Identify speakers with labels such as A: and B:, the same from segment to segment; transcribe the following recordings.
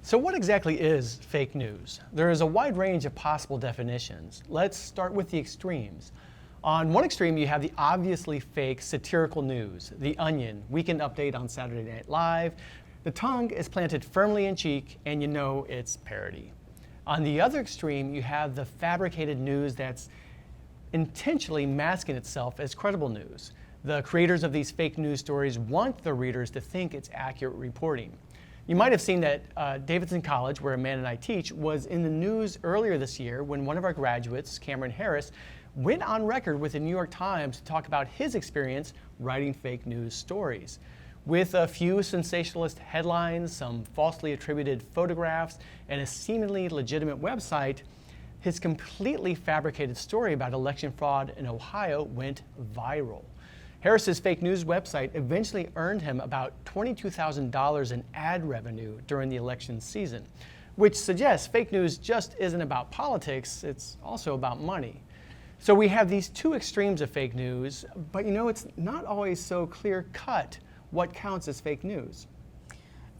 A: So what exactly is fake news? There is a wide range of possible definitions. Let's start with the extremes. On one extreme, you have the obviously fake satirical news, The Onion, Weekend Update on Saturday Night Live. The tongue is planted firmly in cheek, and you know it's parody. On the other extreme, you have the fabricated news that's intentionally masking itself as credible news. The creators of these fake news stories want their readers to think it's accurate reporting. You might have seen that Davidson College, where Amanda and I teach, was in the news earlier this year when one of our graduates, Cameron Harris, went on record with the New York Times to talk about his experience writing fake news stories. With a few sensationalist headlines, some falsely attributed photographs, and a seemingly legitimate website, his completely fabricated story about election fraud in Ohio went viral. Harris's fake news website eventually earned him about $22,000 in ad revenue during the election season, which suggests fake news just isn't about politics, it's also about money. So we have these two extremes of fake news, but it's not always so clear-cut what counts as fake news.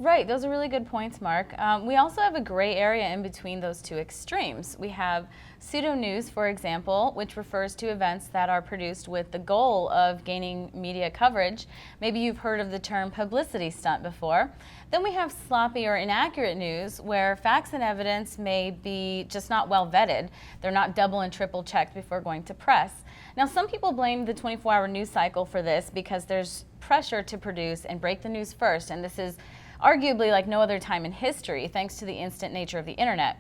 B: Right, those are really good points, Mark. We also have a gray area in between those two extremes. We have pseudo-news, for example, which refers to events that are produced with the goal of gaining media coverage. Maybe you've heard of the term publicity stunt before. Then we have sloppy or inaccurate news, where facts and evidence may be just not well vetted. They're not double and triple checked before going to press. Now, some people blame the 24-hour news cycle for this because there's pressure to produce and break the news first, and this is arguably like no other time in history, thanks to the instant nature of the internet.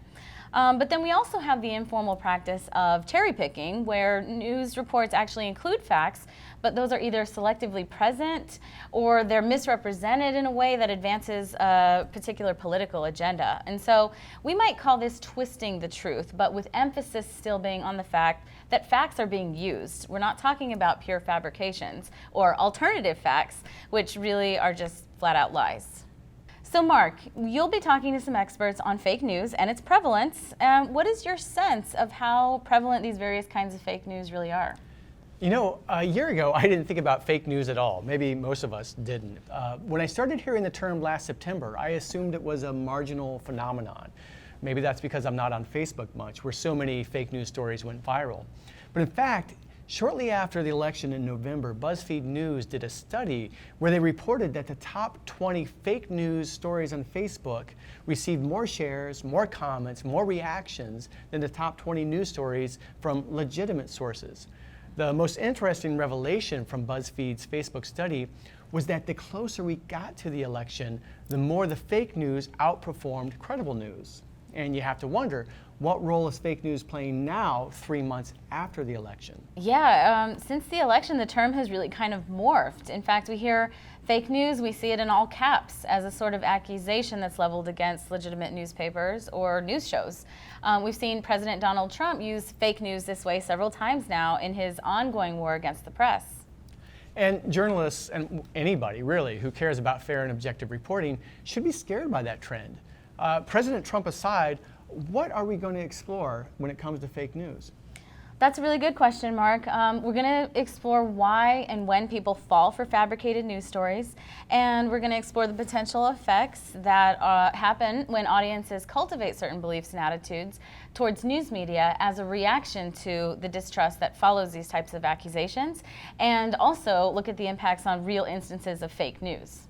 B: But then we also have the informal practice of cherry picking, where news reports actually include facts, but those are either selectively present or they're misrepresented in a way that advances a particular political agenda. And so we might call this twisting the truth, but with emphasis still being on the fact that facts are being used. We're not talking about pure fabrications or alternative facts, which really are just flat out lies. So Mark, you'll be talking to some experts on fake news and its prevalence. What is your sense of how prevalent these various kinds of fake news really are?
A: A year ago, I didn't think about fake news at all. Maybe most of us didn't. When I started hearing the term last September, I assumed it was a marginal phenomenon. Maybe that's because I'm not on Facebook much, where so many fake news stories went viral. But in fact, shortly after the election in November, BuzzFeed News did a study where they reported that the top 20 fake news stories on Facebook received more shares, more comments, more reactions than the top 20 news stories from legitimate sources. The most interesting revelation from BuzzFeed's Facebook study was that the closer we got to the election, the more the fake news outperformed credible news. And you have to wonder, what role is fake news playing now, 3 months after the election?
B: Yeah, since the election, the term has really kind of morphed. In fact, we hear fake news, we see it in all caps as a sort of accusation that's leveled against legitimate newspapers or news shows. We've seen President Donald Trump use fake news this way several times now in his ongoing war against the press.
A: And journalists, and anybody really who cares about fair and objective reporting, should be scared by that trend. President Trump aside, what are we going to explore when it comes to fake news?
B: That's a really good question, Mark. We're going to explore why and when people fall for fabricated news stories, and we're going to explore the potential effects that happen when audiences cultivate certain beliefs and attitudes towards news media as a reaction to the distrust that follows these types of accusations, and also look at the impacts on real instances of fake news.